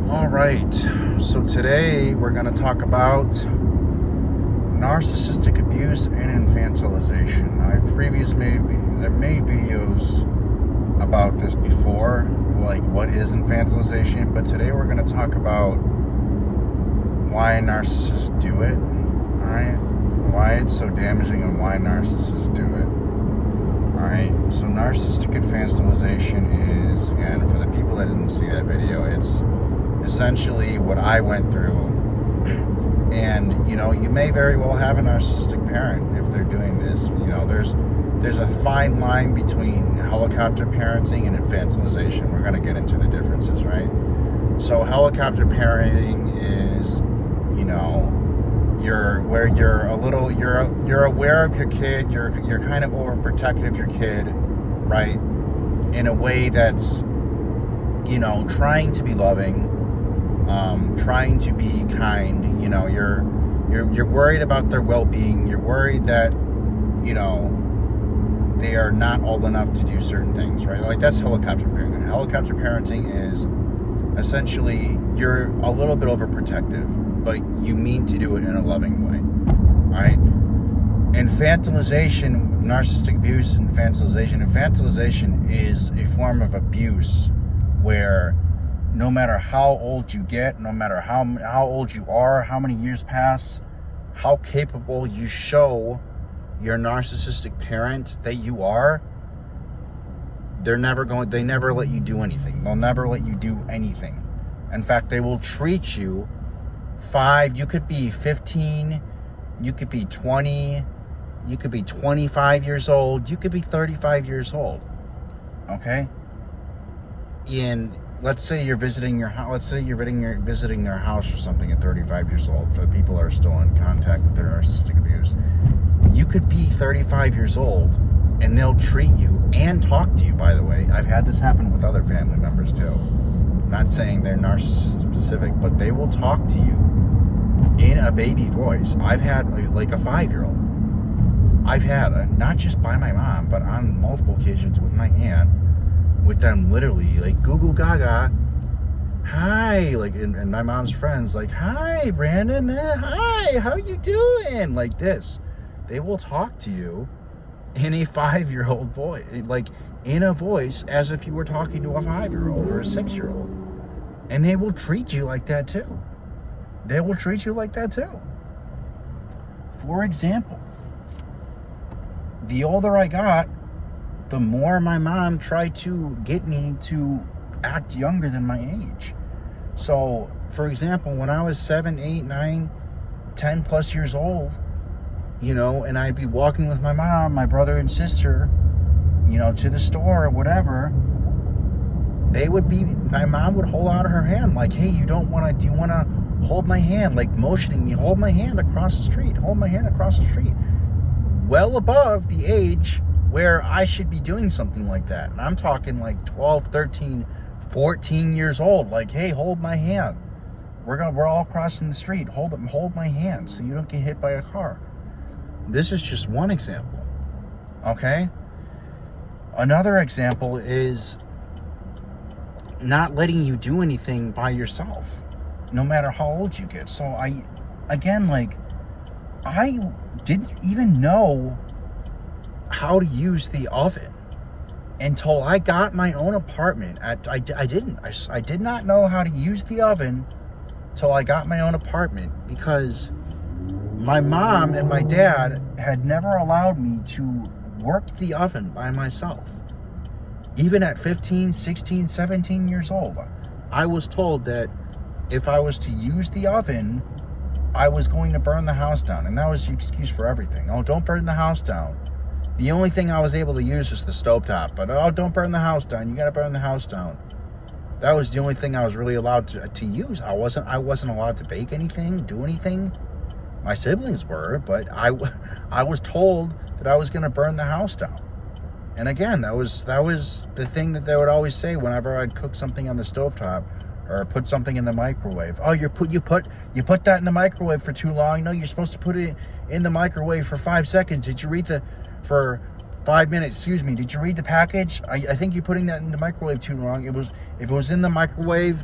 All right, so today we're going to talk about narcissistic abuse and infantilization. I've previously made videos about this before, like what is infantilization, but today we're going to talk about why narcissists do it, all right? Why it's so damaging and why narcissists do it. All right, so narcissistic infantilization is, again, for the people that didn't see that video, it's essentially what I went through. And, you may very well have a narcissistic parent if they're doing this. There's a fine line between helicopter parenting and infantilization. We're going to get into the differences, right? So helicopter parenting is, you're aware of your kid, you're kind of overprotective of your kid, right? In a way that's, trying to be loving, trying to be kind. You're worried about their well-being. You're worried that, they are not old enough to do certain things, right? Like, that's helicopter parenting. Helicopter parenting is essentially you're a little bit overprotective, but you mean to do it in a loving way, all right? Infantilization, narcissistic abuse, infantilization is a form of abuse where no matter how old you get, no matter how old you are, how many years pass, how capable you show your narcissistic parent that you are, they never let you do anything. They'll never let you do anything. In fact, they will treat you you could be 15, you could be 20, you could be 25 years old, you could be 35 years old, okay? And let's say you're visiting your house. Let's say you're visiting their house or something at 35 years old. For the people that are still in contact with their narcissistic abuse, you could be 35 years old, and they'll treat you and talk to you. By the way, I've had this happen with other family members too. I'm not saying they're narcissist specific, but they will talk to you in a baby voice. I've had like a 5-year-old. I've had not just by my mom, but on multiple occasions with my aunt. With them literally like goo goo gaga, hi, like, and my mom's friends like, hi Brandon, hi, how you doing? Like this. They will talk to you in a 5-year-old voice, like in a voice as if you were talking to a 5-year-old or a 6-year-old. And they will treat you like that too. For example, the older I got, the more my mom tried to get me to act younger than my age. So, for example, when I was 7, 8, 9, 10 plus years old, and I'd be walking with my mom, my brother and sister, to the store or whatever, my mom would hold out her hand like, hey, do you want to hold my hand? Like motioning me, hold my hand across the street. Well above the age where I should be doing something like that. And I'm talking like 12, 13, 14 years old. Like, hey, hold my hand. We're all crossing the street. Hold my hand so you don't get hit by a car. This is just one example. Okay? Another example is not letting you do anything by yourself, no matter how old you get. So I didn't even know how to use the oven until I got my own apartment. I did not know how to use the oven till I got my own apartment, because my mom and my dad had never allowed me to work the oven by myself. Even at 15, 16, 17 years old, I was told that if I was to use the oven, I was going to burn the house down. And that was the excuse for everything. Oh, don't burn the house down. The only thing I was able to use was the stovetop. But, oh, don't burn the house down. You got to burn the house down. That was the only thing I was really allowed to use. I wasn't allowed to bake anything, do anything. My siblings were, but I was told that I was going to burn the house down. And again, that was the thing that they would always say whenever I'd cook something on the stovetop or put something in the microwave. Oh, you put that in the microwave for too long. No, you're supposed to put it in the microwave for 5 seconds. Did you read for 5 minutes? Excuse me. Did you read the package? I think you're putting that in the microwave too long. If it was in the microwave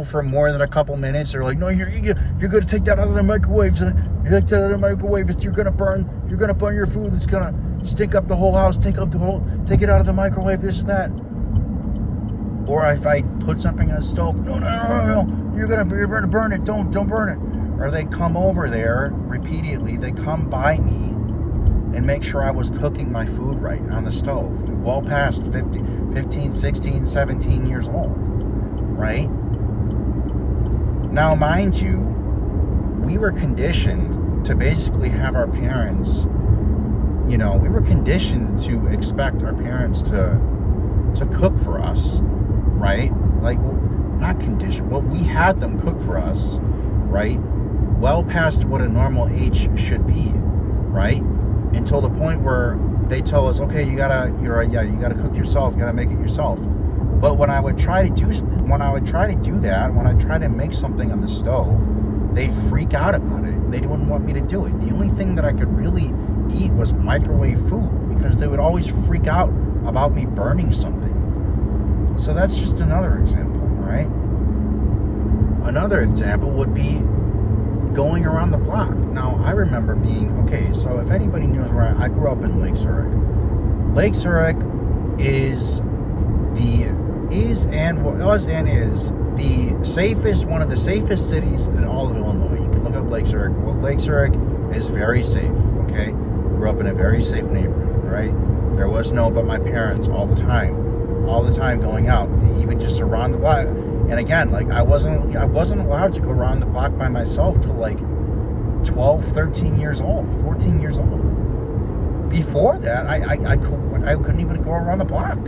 for more than a couple minutes. They're like, no, you're going to take that out of the microwave. You take that out of the microwave. You're going to burn your food. It's going to stink up the whole house. Take it out of the microwave, this and that. Or if I put something on the stove, no, you're going to burn it. Don't burn it. Or they come over there repeatedly. They come by me and make sure I was cooking my food right on the stove. Well past 15, 16, 17 years old, right? Now, mind you, we were conditioned to basically have our parents, we were conditioned to expect our parents to cook for us, right? Like, well, not conditioned. Well, we had them cook for us, right? Well past what a normal age should be, right? Until the point where they told us, okay, you gotta cook yourself, you gotta make it yourself. But when I would try to do that, when I try to make something on the stove, they'd freak out about it. They wouldn't want me to do it. The only thing that I could really eat was microwave food, because they would always freak out about me burning something. So that's just another example, right? Another example would be going around the block. Now, I remember so if anybody knows where I grew up in Lake Zurich. Lake Zurich is one of the safest cities in all of Illinois. You can look up Lake Zurich. Well, Lake Zurich is very safe, okay? Grew up in a very safe neighborhood, right? There was no but my parents all the time going out, even just around the block. And again, like, I wasn't allowed to go around the block by myself till like 12, 13 years old, 14 years old. Before that, I couldn't even go around the block.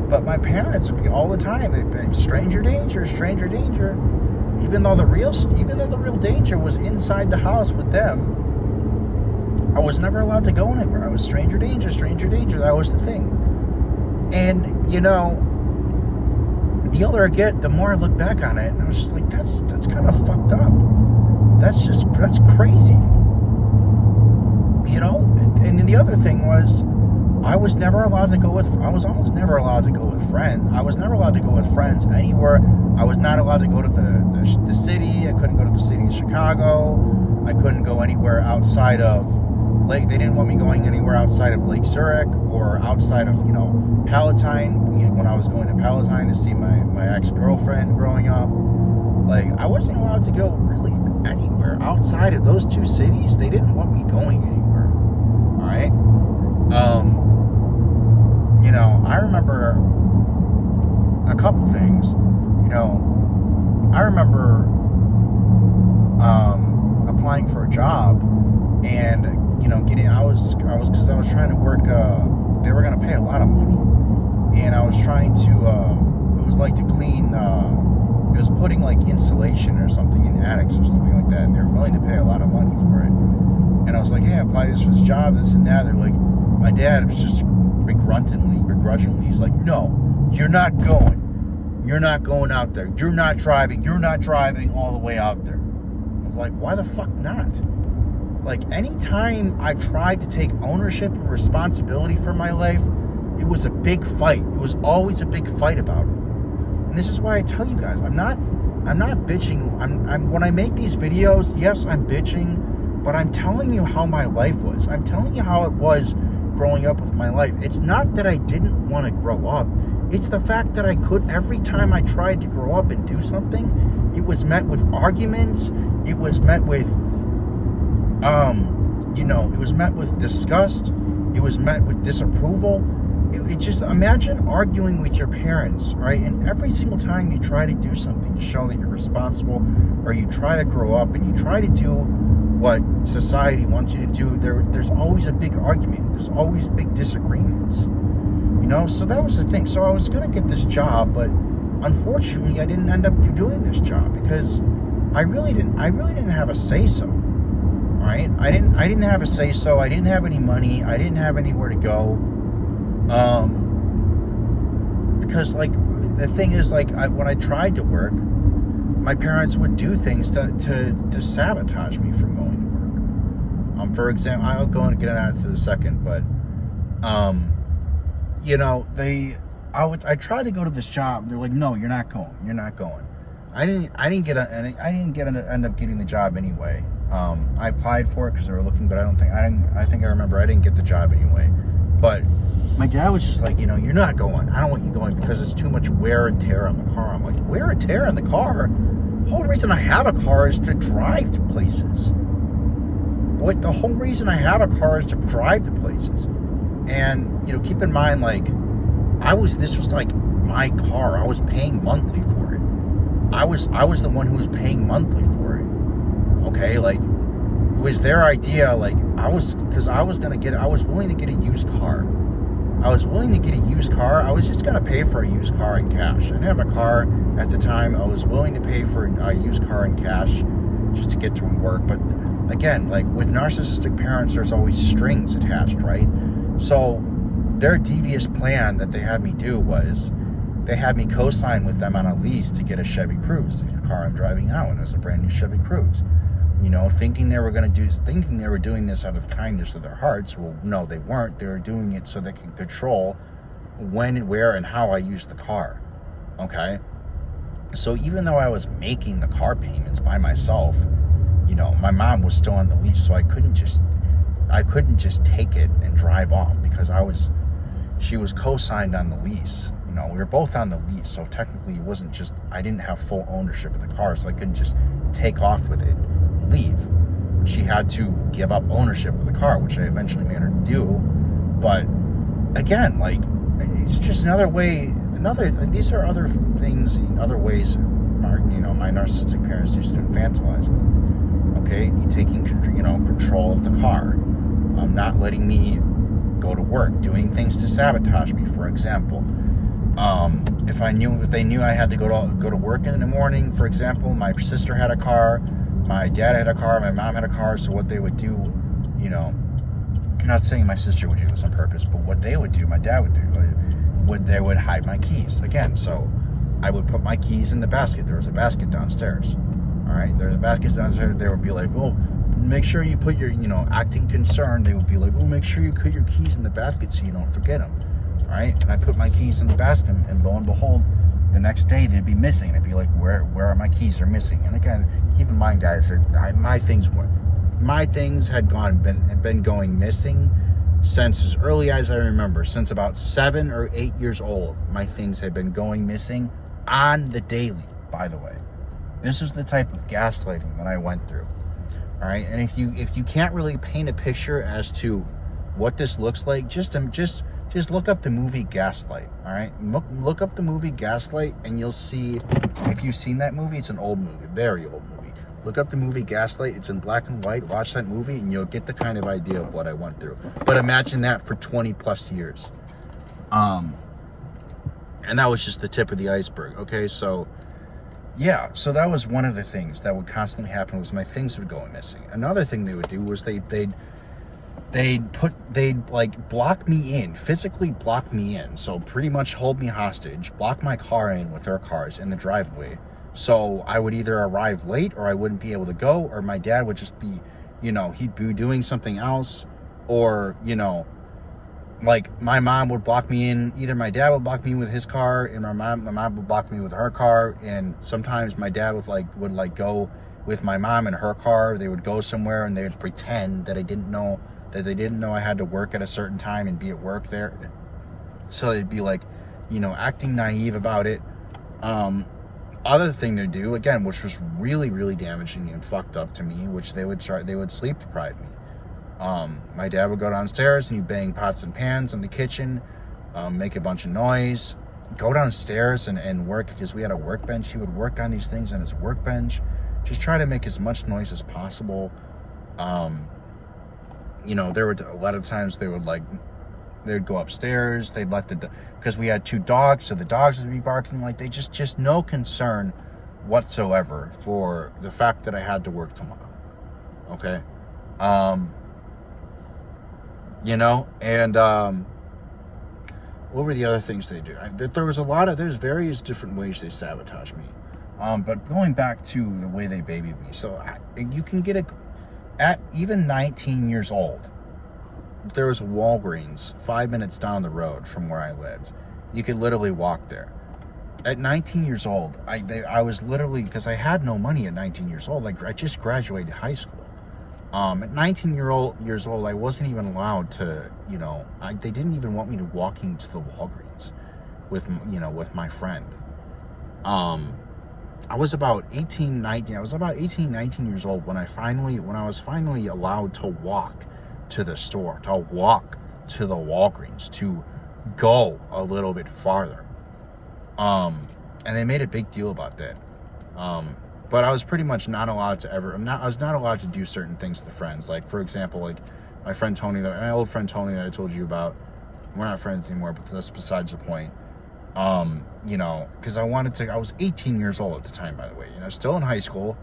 But my parents would be all the time. They'd be, stranger danger, stranger danger. Even though the real danger was inside the house with them, I was never allowed to go anywhere. I was stranger danger, stranger danger. That was the thing. And the older I get, the more I look back on it, and I was just like, that's kind of fucked up. That's crazy. And then the other thing was, I was almost never allowed to go with friends. I was never allowed to go with friends anywhere. I was not allowed to go to the city. I couldn't go to the city of Chicago. I couldn't go anywhere outside of Lake. They didn't want me going anywhere outside of Lake Zurich or outside of, Palatine. When I was going to Palatine to see my ex-girlfriend growing up, like, I wasn't allowed to go really anywhere outside of those two cities. They didn't want me going anywhere. All right. I remember a couple things. I remember applying for a job and because I was trying to work. They were going to pay a lot of money, and I was trying to. It was like to clean. It was putting like insulation or something in attics or something like that, and they were willing to pay a lot of money for it. And I was like, hey, I applied for this job, this and that. They're like, my dad was just begrudgingly, he's like, no, you're not going. You're not going out there. You're not driving all the way out there. I was like, why the fuck not? Like, anytime I tried to take ownership and responsibility for my life, it was a big fight. It was always a big fight about it. And this is why I tell you guys, I'm not bitching. When I make these videos, yes, I'm bitching, but I'm telling you how my life was. I'm telling you how it was growing up with my life. It's not that I didn't want to grow up. It's the fact that every time I tried to grow up and do something, it was met with arguments. It was met with, it was met with disgust. It was met with disapproval. It just, imagine arguing with your parents, right? And every single time you try to do something to show that you're responsible, or you try to grow up and you try to do what society wants you to do, there's always a big argument. There's always big disagreements. So that was the thing. So I was going to get this job, but unfortunately I didn't end up doing this job because I really didn't have a say-so. Right? I didn't have a say-so. I didn't have any money. I didn't have anywhere to go. Because, like, the thing is, like, when I tried to work, my parents would do things to sabotage me from going to work. For example, I'll go and get into that in a second, but, I tried to go to this job. They're like, no, you're not going. You're not going. I didn't end up getting the job anyway. I applied for it because they were looking, but I think I remember I didn't get the job anyway. But my dad was just like, you're not going. I don't want you going because it's too much wear and tear on the car. I'm like, wear and tear on the car? The whole reason I have a car is to drive to places. The whole reason I have a car is to drive to places. And, keep in mind, like, this was like my car. I was paying monthly for it. I was the one who was paying monthly for it. Okay, like, it was their idea. Like, I was willing to get a used car. I was just gonna pay for a used car in cash. I didn't have a car at the time. I was willing to pay for a used car in cash just to get to work. But again, like with narcissistic parents, there's always strings attached, right? So their devious plan that they had me do was they had me co-sign with them on a lease to get a Chevy Cruze, the car I'm driving now, and it was a brand new Chevy Cruze. Thinking they were doing this out of kindness of their hearts. Well, no, they weren't. They were doing it so they could control when, where, and how I used the car. Okay? So even though I was making the car payments by myself, my mom was still on the lease, so I couldn't just take it and drive off because she was co-signed on the lease. We were both on the lease, so technically it wasn't just, I didn't have full ownership of the car, so I couldn't just take off with it, leave. She had to give up ownership of the car, which I eventually made her do. But again, like, it's just another way, these are other things, other ways, my narcissistic parents used to infantilize me. Okay, you taking, control of the car, not letting me go to work, doing things to sabotage me, for example. If they knew I had to go to work in the morning, for example, my sister had a car, my dad had a car, my mom had a car, so what they would do, I'm not saying my sister would do this on purpose, but what they would do, my dad would do, they would hide my keys. Again, so I would put my keys in the basket. There was a basket downstairs. All right, there's a basket downstairs. They would be like, well, make sure you put your, acting concerned. They would be like, well, make sure you put your keys in the basket so you don't forget them. All right, and I put my keys in the basket, and lo and behold, the next day they'd be missing. I'd be like, where are my keys? They're missing. And again, keep in mind, guys, that my things had been going missing since as early as I remember, since about 7 or 8 years old. My things had been going missing on the daily, by the way. This is the type of gaslighting that I went through. All right, and if you can't really paint a picture as to what this looks like, just look up the movie Gaslight. All right, look up the movie Gaslight, and you'll see. If you've seen that movie, it's an old movie, very old movie. Look up the movie Gaslight. It's in black and white. Watch that movie, and you'll get the kind of idea of what I went through. But imagine that for 20 plus years. And that was just the tip of the iceberg. Okay, so. Yeah, so that was one of the things that would constantly happen was my things would go missing. Another thing they would do was they'd like block me in, physically block me in. So pretty much hold me hostage, block my car in with their cars in the driveway. So I would either arrive late or I wouldn't be able to go, or my dad would just be, he'd be doing something else, or, like my mom would block me in. Either my dad would block me with his car, and my mom would block me with her car. And sometimes my dad would go with my mom in her car. They would go somewhere and they would pretend that they didn't know I had to work at a certain time and be at work there. So they'd be like, acting naive about it. Other thing they do, again, which was really, really damaging and fucked up to me, which they would sleep deprive me. My dad would go downstairs and he'd bang pots and pans in the kitchen, make a bunch of noise, go downstairs and work, because we had a workbench. He would work on these things on his workbench, just try to make as much noise as possible. There were a lot of times they'd go upstairs, they'd let because we had 2 dogs, so the dogs would be barking like they just no concern whatsoever for the fact that I had to work tomorrow. Okay. And what were the other things they do? There's various different ways they sabotage me. But going back to the way they babied me, so you can get at even 19 years old, there was a Walgreens 5 minutes down the road from where I lived. You could literally walk there. At 19 years old, I was literally, because I had no money at 19 years old. Like, I just graduated high school. At 19 years old, I wasn't even allowed to, they didn't even want me to walking to the Walgreens with my friend. I was about 18, 19 years old when I was finally allowed to walk to the store, to walk to the Walgreens, to go a little bit farther. And they made a big deal about that. But I was pretty much not allowed to I was not allowed to do certain things to friends. Like, for example, like my old friend Tony that I told you about, we're not friends anymore, but that's besides the point. Because I was 18 years old at the time, by the way, still in high school,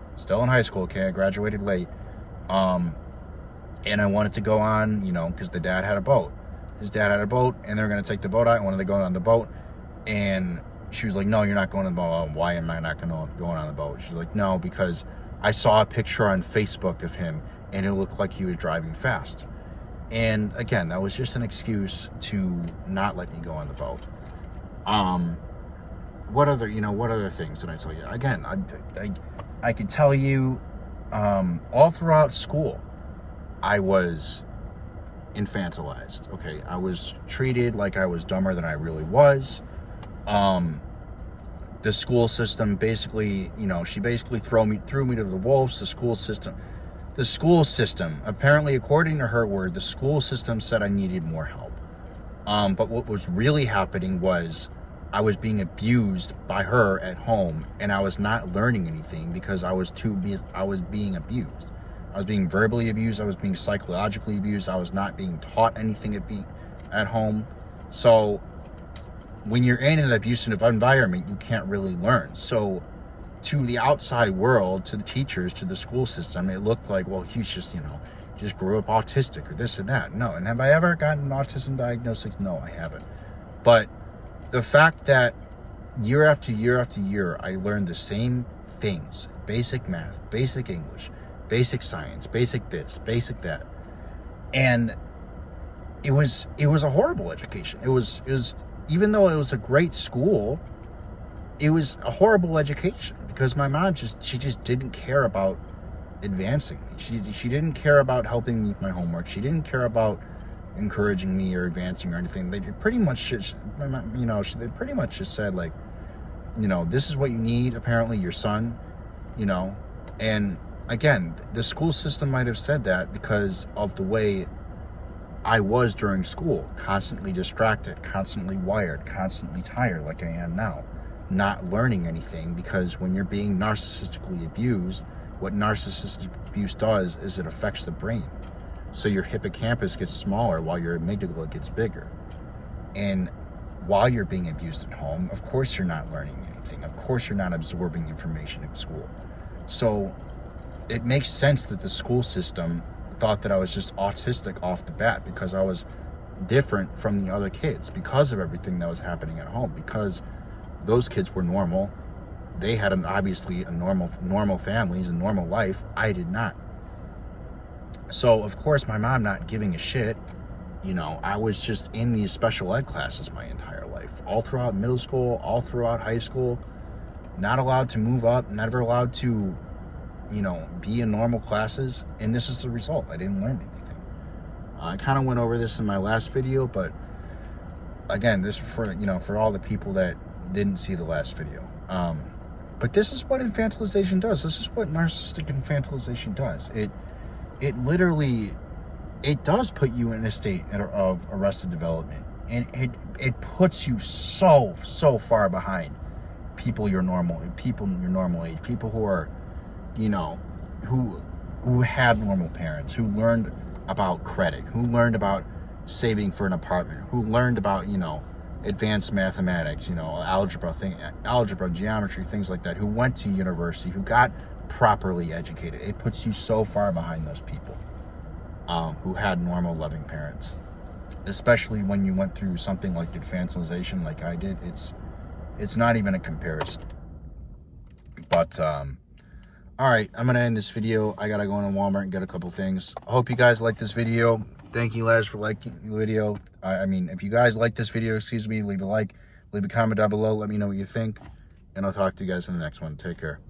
okay, I graduated late, and I wanted to go on, because his dad had a boat, and they're going to take the boat out. I wanted to go on the boat, and she was like, no, you're not going on the boat. Why am I not going on the boat? She's like, no, because I saw a picture on Facebook of him, and it looked like he was driving fast. And again, that was just an excuse to not let me go on the boat. What other things did I tell you? Again, I could tell you, all throughout school, I was infantilized. Okay. I was treated like I was dumber than I really was. The school system basically, she basically threw me to the wolves. The school system, apparently, according to her word, the school system said I needed more help. But what was really happening was I was being abused by her at home, and I was not learning anything because I was being abused. I was being verbally abused. I was being psychologically abused. I was not being taught anything at home. So when you're in an abusive environment, you can't really learn. So to the outside world, to the teachers, to the school system, it looked like, well, he's just, just grew up autistic or this and that. No. And have I ever gotten an autism diagnosis? No, I haven't. But the fact that year after year after year, I learned the same things: basic math, basic English, basic science, basic this, basic that. And it was a horrible education. It was, even though it was a great school, it was a horrible education because my mom she just didn't care about advancing me. She didn't care about helping me with my homework. She didn't care about encouraging me or advancing or anything. They pretty much just, they pretty much just said, like, this is what you need, apparently, your son, and again, the school system might have said that because of the way I was during school, constantly distracted, constantly wired, constantly tired like I am now, not learning anything, because when you're being narcissistically abused, what narcissistic abuse does is it affects the brain. So your hippocampus gets smaller while your amygdala gets bigger. And while you're being abused at home, of course you're not learning anything. Of course you're not absorbing information at school. So it makes sense that the school system thought that I was just autistic off the bat because I was different from the other kids because of everything that was happening at home, because those kids were normal. They had obviously a normal families and normal life. I did not. So of course my mom not giving a shit, I was just in these special ed classes my entire life, all throughout middle school, all throughout high school, not allowed to move up, never allowed to, be in normal classes. And this is the result. I didn't learn anything. I kind of went over this in my last video, but again, this for all the people that didn't see the last video. But this is what infantilization does. This is what narcissistic infantilization does. It literally, it does put you in a state of arrested development, and it puts you so far behind people in your normal age, people who are, who had normal parents, who learned about credit, who learned about saving for an apartment, who learned about, advanced mathematics, algebra, geometry, things like that, who went to university, who got properly educated. It puts you so far behind those people who had normal, loving parents, especially when you went through something like infantilization like I did. It's not even a comparison. But all right, I'm gonna end this video. I gotta go into Walmart and get a couple things. I hope you guys like this video. Thank you, lads, for liking the video. I mean, if you guys like this video, leave a like. Leave a comment down below. Let me know what you think. And I'll talk to you guys in the next one. Take care.